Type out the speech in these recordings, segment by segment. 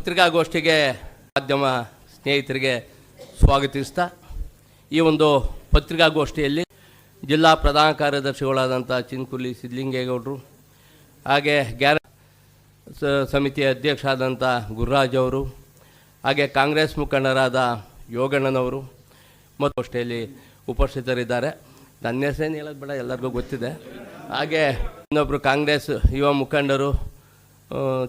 ಪತ್ರಿಕಾಗೋಷ್ಠಿಗೆ ಮಾಧ್ಯಮ ಸ್ನೇಹಿತರಿಗೆ ಸ್ವಾಗತಿಸ್ತಾ ಈ ಒಂದು ಪತ್ರಿಕಾಗೋಷ್ಠಿಯಲ್ಲಿ ಜಿಲ್ಲಾ ಪ್ರಧಾನ ಕಾರ್ಯದರ್ಶಿಗಳಾದಂಥ ಚಿನ್ಕುಲಿ ಸಿದ್ಲಿಂಗೇಗೌಡರು, ಹಾಗೆ ಸಮಿತಿಯ ಅಧ್ಯಕ್ಷ ಆದಂಥ ಗುರುರಾಜ್ ಅವರು, ಹಾಗೆ ಕಾಂಗ್ರೆಸ್ ಮುಖಂಡರಾದ ಯೋಗಣ್ಣನವರು ಮತ್ತು ಗೋಷ್ಠಿಯಲ್ಲಿ ಉಪಸ್ಥಿತರಿದ್ದಾರೆ. ನನ್ನ ಹೆಸರೇನು ಹೇಳೋದು ಬೇಡ, ಎಲ್ಲರಿಗೂ ಗೊತ್ತಿದೆ. ಹಾಗೆ ಇನ್ನೊಬ್ಬರು ಕಾಂಗ್ರೆಸ್ ಯುವ ಮುಖಂಡರು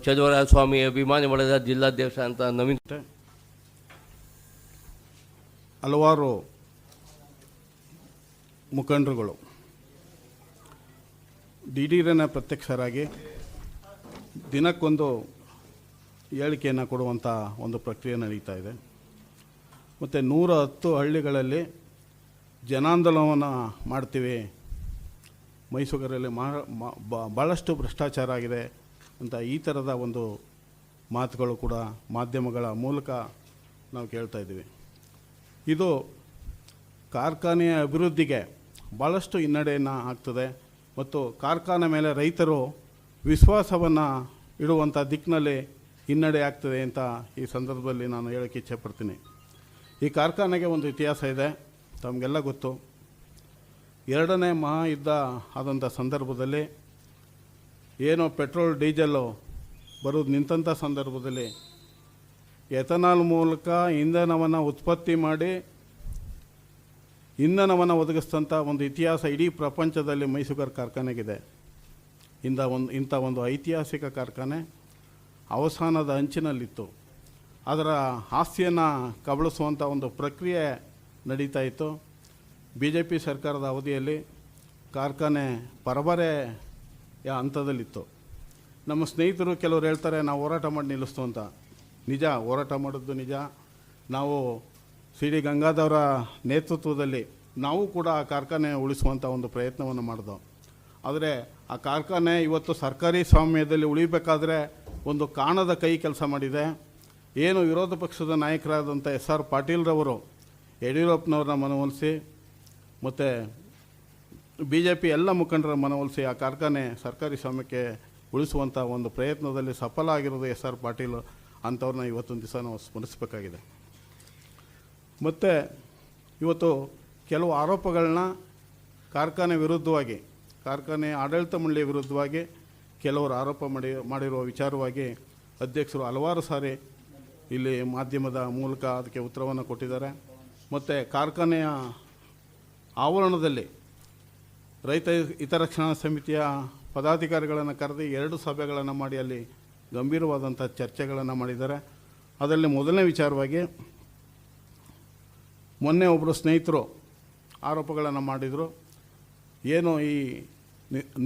ಚದುವರಾಜ ಸ್ವಾಮಿ ಅಭಿಮಾನಿ ಬಳಗದ ಜಿಲ್ಲಾಧ್ಯಕ್ಷ ಅಂತ ನವೀನ್. ಹಲವಾರು ಮುಖಂಡರುಗಳು ದಿಢೀರನ ಪ್ರತ್ಯಕ್ಷರಾಗಿ ದಿನಕ್ಕೊಂದು ಹೇಳಿಕೆಯನ್ನು ಕೊಡುವಂಥ ಒಂದು ಪ್ರಕ್ರಿಯೆ ನಡೀತಾ ಇದೆ. ಮತ್ತು 110 ಹಳ್ಳಿಗಳಲ್ಲಿ ಜನಾಂದೋಲನವನ್ನು ಮಾಡ್ತೀವಿ, ಮೈಸೂರಲ್ಲಿ ಭಾಳಷ್ಟು ಭ್ರಷ್ಟಾಚಾರ ಆಗಿದೆ ಅಂತ ಈ ಥರದ ಒಂದು ಮಾತುಗಳು ಕೂಡ ಮಾಧ್ಯಮಗಳ ಮೂಲಕ ನಾವು ಕೇಳ್ತಾ ಇದ್ದೀವಿ. ಇದು ಕಾರ್ಖಾನೆಯ ಅಭಿವೃದ್ಧಿಗೆ ಭಾಳಷ್ಟು ಹಿನ್ನಡೆಯನ್ನು ಆಗ್ತದೆ ಮತ್ತು ಕಾರ್ಖಾನೆ ಮೇಲೆ ರೈತರು ವಿಶ್ವಾಸವನ್ನು ಇಡುವಂಥ ದಿಕ್ಕಿನಲ್ಲಿ ಹಿನ್ನಡೆ ಆಗ್ತದೆ ಅಂತ ಈ ಸಂದರ್ಭದಲ್ಲಿ ನಾನು ಹೇಳೋಕ್ಕೆ ಇಚ್ಛೆಪಡ್ತೀನಿ. ಈ ಕಾರ್ಖಾನೆಗೆ ಒಂದು ಇತಿಹಾಸ ಇದೆ, ತಮಗೆಲ್ಲ ಗೊತ್ತು. 2ನೇ ಮಹಾಯುದ್ಧ ಆದಂಥ ಸಂದರ್ಭದಲ್ಲಿ ಏನೋ ಪೆಟ್ರೋಲ್ ಡೀಸೆಲ್ಲು ಬರೋದು ನಿಂತಂಥ ಸಂದರ್ಭದಲ್ಲಿ ಎಥನಾಲ್ ಮೂಲಕ ಇಂಧನವನ್ನು ಉತ್ಪತ್ತಿ ಮಾಡಿ ಇಂಧನವನ್ನು ಒದಗಿಸಿದಂಥ ಒಂದು ಇತಿಹಾಸ ಇಡೀ ಪ್ರಪಂಚದಲ್ಲಿ ಮೈಸೂರು ಕಾರ್ಖಾನೆಗಿದೆ. ಇಂಥ ಒಂದು ಐತಿಹಾಸಿಕ ಕಾರ್ಖಾನೆ ಅವಸಾನದ ಅಂಚಿನಲ್ಲಿತ್ತು. ಅದರ ಆಸ್ತಿಯನ್ನು ಕಬಳಿಸುವಂಥ ಒಂದು ಪ್ರಕ್ರಿಯೆ ನಡೀತಾ ಇತ್ತು. BJP ಸರ್ಕಾರದ ಅವಧಿಯಲ್ಲಿ ಕಾರ್ಖಾನೆ ಪರಬರೆಯ ಹಂತದಲ್ಲಿತ್ತು. ನಮ್ಮ ಸ್ನೇಹಿತರು ಕೆಲವರು ಹೇಳ್ತಾರೆ ನಾವು ಹೋರಾಟ ಮಾಡಿ ನಿಲ್ಲಿಸ್ತು ಅಂತ. ನಿಜ, ಹೋರಾಟ ಮಾಡೋದು ನಿಜ. ನಾವು CD ಗಂಗಾಧವರ ನೇತೃತ್ವದಲ್ಲಿ ನಾವು ಕೂಡ ಆ ಕಾರ್ಖಾನೆ ಉಳಿಸುವಂಥ ಒಂದು ಪ್ರಯತ್ನವನ್ನು ಮಾಡಿದೋ. ಆದರೆ ಆ ಕಾರ್ಖಾನೆ ಇವತ್ತು ಸರ್ಕಾರಿ ಸ್ವಾಮ್ಯದಲ್ಲಿ ಉಳಿಬೇಕಾದ್ರೆ ಒಂದು ಕಾಣದ ಕೈ ಕೆಲಸ ಮಾಡಿದೆ. ಏನು ವಿರೋಧ ಪಕ್ಷದ ನಾಯಕರಾದಂಥ SR ಪಾಟೀಲ್ರವರು ಯಡಿಯೂರಪ್ಪನವ್ರನ್ನ ಮನವೊಲಿಸಿ ಮತ್ತು BJP ಎಲ್ಲ ಮುಖಂಡರ ಮನವೊಲಿಸಿ ಆ ಕಾರ್ಖಾನೆ ಸರ್ಕಾರಿ ಸ್ವಾಮ್ಯಕ್ಕೆ ಉಳಿಸುವಂಥ ಒಂದು ಪ್ರಯತ್ನದಲ್ಲಿ ಸಫಲ ಆಗಿರೋದು SR ಪಾಟೀಲ್ ಅಂಥವ್ರನ್ನ ಇವತ್ತೊಂದು ದಿವಸ ನಾವು ಸ್ಮರಿಸಬೇಕಾಗಿದೆ. ಮತ್ತು ಇವತ್ತು ಕೆಲವು ಆರೋಪಗಳನ್ನ ಕಾರ್ಖಾನೆ ವಿರುದ್ಧವಾಗಿ, ಕಾರ್ಖಾನೆ ಆಡಳಿತ ಮಂಡಳಿಯ ವಿರುದ್ಧವಾಗಿ ಕೆಲವರು ಆರೋಪ ಮಾಡಿರುವ ವಿಚಾರವಾಗಿ ಅಧ್ಯಕ್ಷರು ಹಲವಾರು ಸಾರಿ ಇಲ್ಲಿ ಮಾಧ್ಯಮದ ಮೂಲಕ ಅದಕ್ಕೆ ಉತ್ತರವನ್ನು ಕೊಟ್ಟಿದ್ದಾರೆ. ಮತ್ತು ಕಾರ್ಖಾನೆಯ ಆವರಣದಲ್ಲಿ ರೈತ ಹಿತರಕ್ಷಣಾ ಸಮಿತಿಯ ಪದಾಧಿಕಾರಿಗಳನ್ನು ಕರೆದು 2 ಸಭೆಗಳನ್ನು ಮಾಡಿ ಅಲ್ಲಿ ಗಂಭೀರವಾದಂಥ ಚರ್ಚೆಗಳನ್ನು ಮಾಡಿದ್ದಾರೆ. ಅದರಲ್ಲಿ ಮೊದಲನೇ ವಿಚಾರವಾಗಿ ಮೊನ್ನೆ ಒಬ್ಬರು ಸ್ನೇಹಿತರು ಆರೋಪಗಳನ್ನು ಮಾಡಿದರು. ಏನು ಈ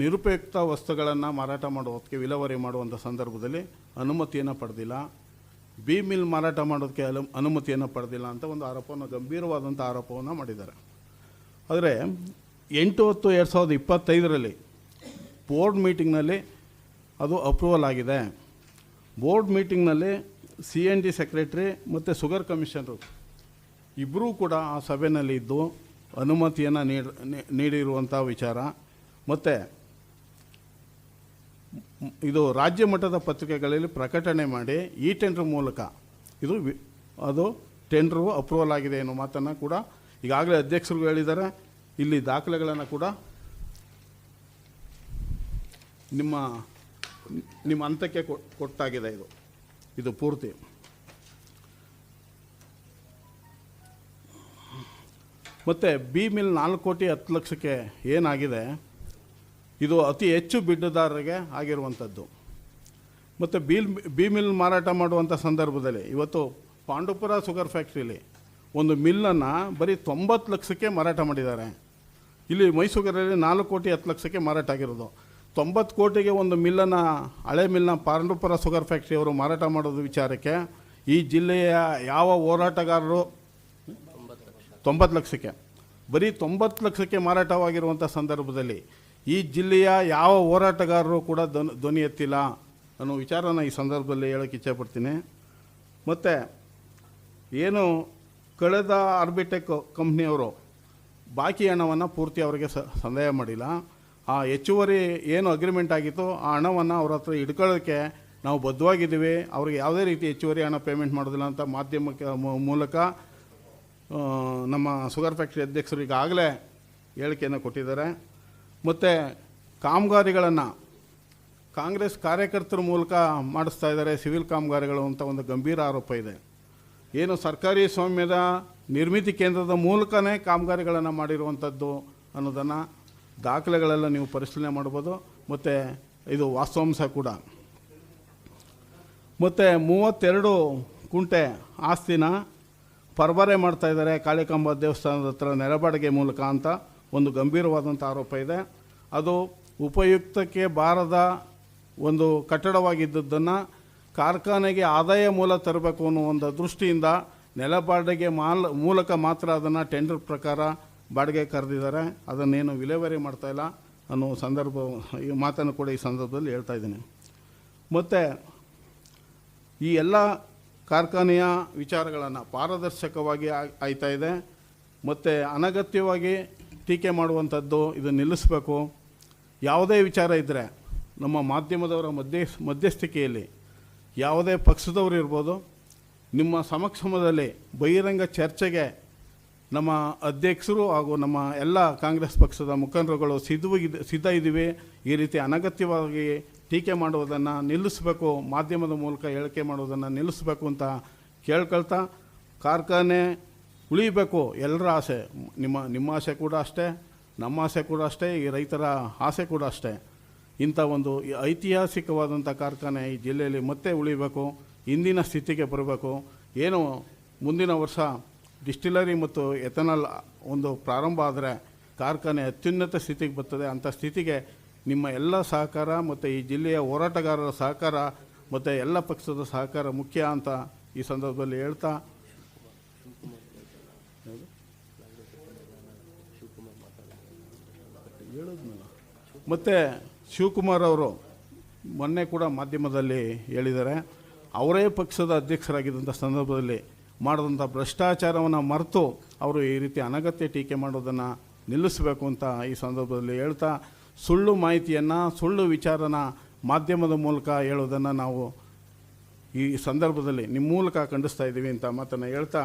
ನಿರುಪಯುಕ್ತ ವಸ್ತುಗಳನ್ನು ಮಾರಾಟ ಮಾಡೋದಕ್ಕೆ, ವಿಲೇವಾರಿ ಮಾಡುವಂಥ ಸಂದರ್ಭದಲ್ಲಿ ಅನುಮತಿಯನ್ನು ಪಡೆದಿಲ್ಲ, ಬಿ ಮಿಲ್ ಮಾರಾಟ ಮಾಡೋದಕ್ಕೆ ಅನುಮತಿಯನ್ನು ಪಡೆದಿಲ್ಲ ಅಂತ ಒಂದು ಆರೋಪವನ್ನು, ಗಂಭೀರವಾದಂಥ ಆರೋಪವನ್ನು ಮಾಡಿದ್ದಾರೆ. ಆದರೆ 8/10/2025 ಬೋರ್ಡ್ ಮೀಟಿಂಗ್ನಲ್ಲಿ ಅದು ಅಪ್ರೂವಲ್ ಆಗಿದೆ. ಬೋರ್ಡ್ ಮೀಟಿಂಗ್ನಲ್ಲಿ CND ಸೆಕ್ರೆಟ್ರಿ ಮತ್ತು ಶುಗರ್ ಕಮಿಷನರು ಇಬ್ಬರೂ ಕೂಡ ಆ ಸಭೆಯಲ್ಲಿ ಇದ್ದು ಅನುಮತಿಯನ್ನು ನೀಡಿರುವಂಥ ವಿಚಾರ. ಮತ್ತು ಇದು ರಾಜ್ಯ ಮಟ್ಟದ ಪತ್ರಿಕೆಗಳಲ್ಲಿ ಪ್ರಕಟಣೆ ಮಾಡಿ ಈ ಟೆಂಡರ್ ಮೂಲಕ ಅದು ಟೆಂಡರು ಅಪ್ರೂವಲ್ ಆಗಿದೆ ಅನ್ನೋ ಮಾತನ್ನು ಕೂಡ ಈಗಾಗಲೇ ಅಧ್ಯಕ್ಷರು ಹೇಳಿದ್ದಾರೆ. ಇಲ್ಲಿ ದಾಖಲೆಗಳನ್ನು ಕೂಡ ನಿಮ್ಮ ಹಂತಕ್ಕೆ ಕೊಟ್ಟಾಗಿದೆ. ಇದು ಪೂರ್ತಿ. ಮತ್ತು ಬಿ ಮಿಲ್ 4,10,00,000 ಏನಾಗಿದೆ, ಇದು ಅತಿ ಹೆಚ್ಚು ಬಿಡ್ಡುದಾರರಿಗೆ ಆಗಿರುವಂಥದ್ದು. ಮತ್ತು ಬಿ ಮಿಲ್ ಮಾರಾಟ ಮಾಡುವಂಥ ಸಂದರ್ಭದಲ್ಲಿ ಇವತ್ತು ಪಾಂಡುಪುರ ಶುಗರ್ ಫ್ಯಾಕ್ಟ್ರಿಲಿ ಒಂದು ಮಿಲ್ಲನ್ನು ಬರೀ 90 ಲಕ್ಷಕ್ಕೆ ಮಾರಾಟ ಮಾಡಿದ್ದಾರೆ. ಇಲ್ಲಿ ಮೈಸೂರಲ್ಲಿ 4,10,00,000 ಮಾರಾಟ ಆಗಿರೋದು. 90 ಕೋಟಿಗೆ ಒಂದು ಮಿಲ್ಲನ್ನು, ಹಳೆ ಮಿಲ್ನ ಪಾಂಡುಪುರ ಶುಗರ್ ಫ್ಯಾಕ್ಟ್ರಿಯವರು ಮಾರಾಟ ಮಾಡೋದು ವಿಚಾರಕ್ಕೆ ಈ ಜಿಲ್ಲೆಯ ಯಾವ ಹೋರಾಟಗಾರರು 90 ಲಕ್ಷಕ್ಕೆ, ಬರೀ 90 ಲಕ್ಷಕ್ಕೆ ಮಾರಾಟವಾಗಿರುವಂಥ ಸಂದರ್ಭದಲ್ಲಿ ಈ ಜಿಲ್ಲೆಯ ಯಾವ ಹೋರಾಟಗಾರರು ಕೂಡ ಧ್ವನಿ ಎತ್ತಿಲ್ಲ ಅನ್ನೋ ವಿಚಾರನ ಈ ಸಂದರ್ಭದಲ್ಲಿ ಹೇಳೋಕ್ಕೆ ಇಚ್ಛೆಪಡ್ತೀನಿ. ಮತ್ತು ಏನು ಕಳೆದ ಆರ್ಬಿಟೆಕ್ ಕಂಪ್ನಿಯವರು ಬಾಕಿ ಹಣವನ್ನು ಪೂರ್ತಿ ಅವರಿಗೆ ಸಂದಾಯ ಮಾಡಿಲ್ಲ. ಆ ಹೆಚ್ಚುವರಿ ಏನು ಅಗ್ರಿಮೆಂಟ್ ಆಗಿತ್ತು ಆ ಹಣವನ್ನು ಅವ್ರ ಹತ್ರ ಹಿಡ್ಕೊಳ್ಳೋಕ್ಕೆ ನಾವು ಬದ್ಧವಾಗಿದ್ದೀವಿ, ಅವ್ರಿಗೆ ಯಾವುದೇ ರೀತಿ ಹೆಚ್ಚುವರಿ ಹಣ ಪೇಮೆಂಟ್ ಮಾಡೋದಿಲ್ಲ ಅಂತ ಮಾಧ್ಯಮಕ್ಕೆ ಮೂಲಕ ನಮ್ಮ ಶುಗರ್ ಫ್ಯಾಕ್ಟ್ರಿ ಅಧ್ಯಕ್ಷರು ಈಗಾಗಲೇ ಹೇಳಿಕೆಯನ್ನು ಕೊಟ್ಟಿದ್ದಾರೆ. ಮತ್ತು ಕಾಮಗಾರಿಗಳನ್ನು ಕಾಂಗ್ರೆಸ್ ಕಾರ್ಯಕರ್ತರ ಮೂಲಕ ಮಾಡಿಸ್ತಾ ಇದ್ದಾರೆ, ಸಿವಿಲ್ ಕಾಮಗಾರಿಗಳು ಅಂತ ಒಂದು ಗಂಭೀರ ಆರೋಪ ಇದೆ. ಏನು ಸರ್ಕಾರಿ ಸ್ವಾಮ್ಯದ ನಿರ್ಮಿತಿ ಕೇಂದ್ರದ ಮೂಲಕನೇ ಕಾಮಗಾರಿಗಳನ್ನು ಮಾಡಿರುವಂಥದ್ದು ಅನ್ನೋದನ್ನು ದಾಖಲೆಗಳೆಲ್ಲ ನೀವು ಪರಿಶೀಲನೆ ಮಾಡ್ಬೋದು. ಮತ್ತು ಇದು ವಾಸ್ತವಾಂಶ ಕೂಡ. ಮತ್ತು 32 ಕುಂಟೆ ಆಸ್ತಿನ ಪರಬಾರೆ ಮಾಡ್ತಾಯಿದ್ದಾರೆ ಕಾಳಿಕಾಂಬ ದೇವಸ್ಥಾನದ ಹತ್ರ ನೆಲಬಾಡಿಗೆ ಮೂಲಕ ಅಂತ ಒಂದು ಗಂಭೀರವಾದಂಥ ಆರೋಪ ಇದೆ. ಅದು ಉಪಯುಕ್ತಕ್ಕೆ ಬಾರದ ಒಂದು ಕಟ್ಟಡವಾಗಿದ್ದದ್ದನ್ನು ಕಾರ್ಖಾನೆಗೆ ಆದಾಯ ಮೂಲ ತರಬೇಕು ಅನ್ನೋ ಒಂದು ದೃಷ್ಟಿಯಿಂದ ನೆಲಬಾಡಿಗೆ ಮೂಲಕ ಮಾತ್ರ ಅದನ್ನು ಟೆಂಡರ್ ಪ್ರಕಾರ ಬಾಡಿಗೆ ಕರೆದಿದ್ದಾರೆ. ಅದನ್ನೇನು ವಿಲೇವಾರಿ ಮಾಡ್ತಾಯಿಲ್ಲ ಅನ್ನೋ ಸಂದರ್ಭ ಈ ಮಾತನ್ನು ಕೂಡ ಈ ಸಂದರ್ಭದಲ್ಲಿ ಹೇಳ್ತಾ ಇದ್ದೀನಿ. ಮತ್ತು ಈ ಎಲ್ಲ ಕಾರ್ಖಾನೆಯ ವಿಚಾರಗಳನ್ನು ಪಾರದರ್ಶಕವಾಗಿ ಆಯ್ತಾ ಇದೆ. ಮತ್ತು ಅನಗತ್ಯವಾಗಿ ಟೀಕೆ ಮಾಡುವಂಥದ್ದು ಇದು ನಿಲ್ಲಿಸಬೇಕು. ಯಾವುದೇ ವಿಚಾರ ಇದ್ದರೆ ನಮ್ಮ ಮಾಧ್ಯಮದವರ ಮಧ್ಯಸ್ಥಿಕೆಯಲ್ಲಿ ಯಾವುದೇ ಪಕ್ಷದವರು ಇರ್ಬೋದು, ನಿಮ್ಮ ಸಮಕ್ಷಮದಲ್ಲಿ ಬಹಿರಂಗ ಚರ್ಚೆಗೆ ನಮ್ಮ ಅಧ್ಯಕ್ಷರು ಹಾಗೂ ನಮ್ಮ ಎಲ್ಲ ಕಾಂಗ್ರೆಸ್ ಪಕ್ಷದ ಮುಖಂಡರುಗಳು ಸಿದ್ಧ ಇದ್ದೀವಿ. ಈ ರೀತಿ ಅನಗತ್ಯವಾಗಿ ಟೀಕೆ ಮಾಡುವುದನ್ನು ನಿಲ್ಲಿಸಬೇಕು, ಮಾಧ್ಯಮದ ಮೂಲಕ ಹೇಳಿಕೆ ಮಾಡುವುದನ್ನು ನಿಲ್ಲಿಸಬೇಕು ಅಂತ ಕೇಳ್ಕೊಳ್ತಾ, ಕಾರ್ಖಾನೆ ಉಳಿಬೇಕು ಎಲ್ಲರ ಆಸೆ, ನಿಮ್ಮ ಆಸೆ ಕೂಡ ಅಷ್ಟೇ, ನಮ್ಮ ಆಸೆ ಕೂಡ ಅಷ್ಟೇ, ಈ ರೈತರ ಆಸೆ ಕೂಡ ಅಷ್ಟೇ. ಇಂಥ ಒಂದು ಐತಿಹಾಸಿಕವಾದಂಥ ಕಾರ್ಖಾನೆ ಈ ಜಿಲ್ಲೆಯಲ್ಲಿ ಮತ್ತೆ ಉಳಿಬೇಕು, ಇಂದಿನ ಸ್ಥಿತಿಗೆ ಬರಬೇಕು. ಏನು ಮುಂದಿನ ವರ್ಷ ಡಿಸ್ಟಿಲರಿ ಮತ್ತು ಎಥನಾಲ್ ಒಂದು ಪ್ರಾರಂಭ ಆದರೆ ಕಾರ್ಖಾನೆ ಅತ್ಯುನ್ನತ ಸ್ಥಿತಿಗೆ ಬರ್ತದೆ. ಅಂಥ ಸ್ಥಿತಿಗೆ ನಿಮ್ಮ ಎಲ್ಲ ಸಹಕಾರ ಮತ್ತು ಈ ಜಿಲ್ಲೆಯ ಹೋರಾಟಗಾರರ ಸಹಕಾರ ಮತ್ತು ಎಲ್ಲ ಪಕ್ಷದ ಸಹಕಾರ ಮುಖ್ಯ ಅಂತ ಈ ಸಂದರ್ಭದಲ್ಲಿ ಹೇಳ್ತಾ, ಮತ್ತು ಶಿವಕುಮಾರ್ ಅವರು ಮೊನ್ನೆ ಕೂಡ ಮಾಧ್ಯಮದಲ್ಲಿ ಹೇಳಿದ್ದಾರೆ, ಅವರೇ ಪಕ್ಷದ ಅಧ್ಯಕ್ಷರಾಗಿದ್ದಂಥ ಸಂದರ್ಭದಲ್ಲಿ ಮಾಡಿದಂಥ ಭ್ರಷ್ಟಾಚಾರವನ್ನು ಮರೆತು ಅವರು ಈ ರೀತಿ ಅನಗತ್ಯ ಟೀಕೆ ಮಾಡೋದನ್ನು ನಿಲ್ಲಿಸಬೇಕು ಅಂತ ಈ ಸಂದರ್ಭದಲ್ಲಿ ಹೇಳ್ತಾ, ಸುಳ್ಳು ಮಾಹಿತಿಯನ್ನು ಸುಳ್ಳು ವಿಚಾರನ ಮಾಧ್ಯಮದ ಮೂಲಕ ಹೇಳೋದನ್ನು ನಾವು ಈ ಸಂದರ್ಭದಲ್ಲಿ ನಿಮ್ಮ ಮೂಲಕ ಖಂಡಿಸ್ತಾ ಇದ್ದೀವಿ ಅಂತ ಮಾತನ್ನು ಹೇಳ್ತಾ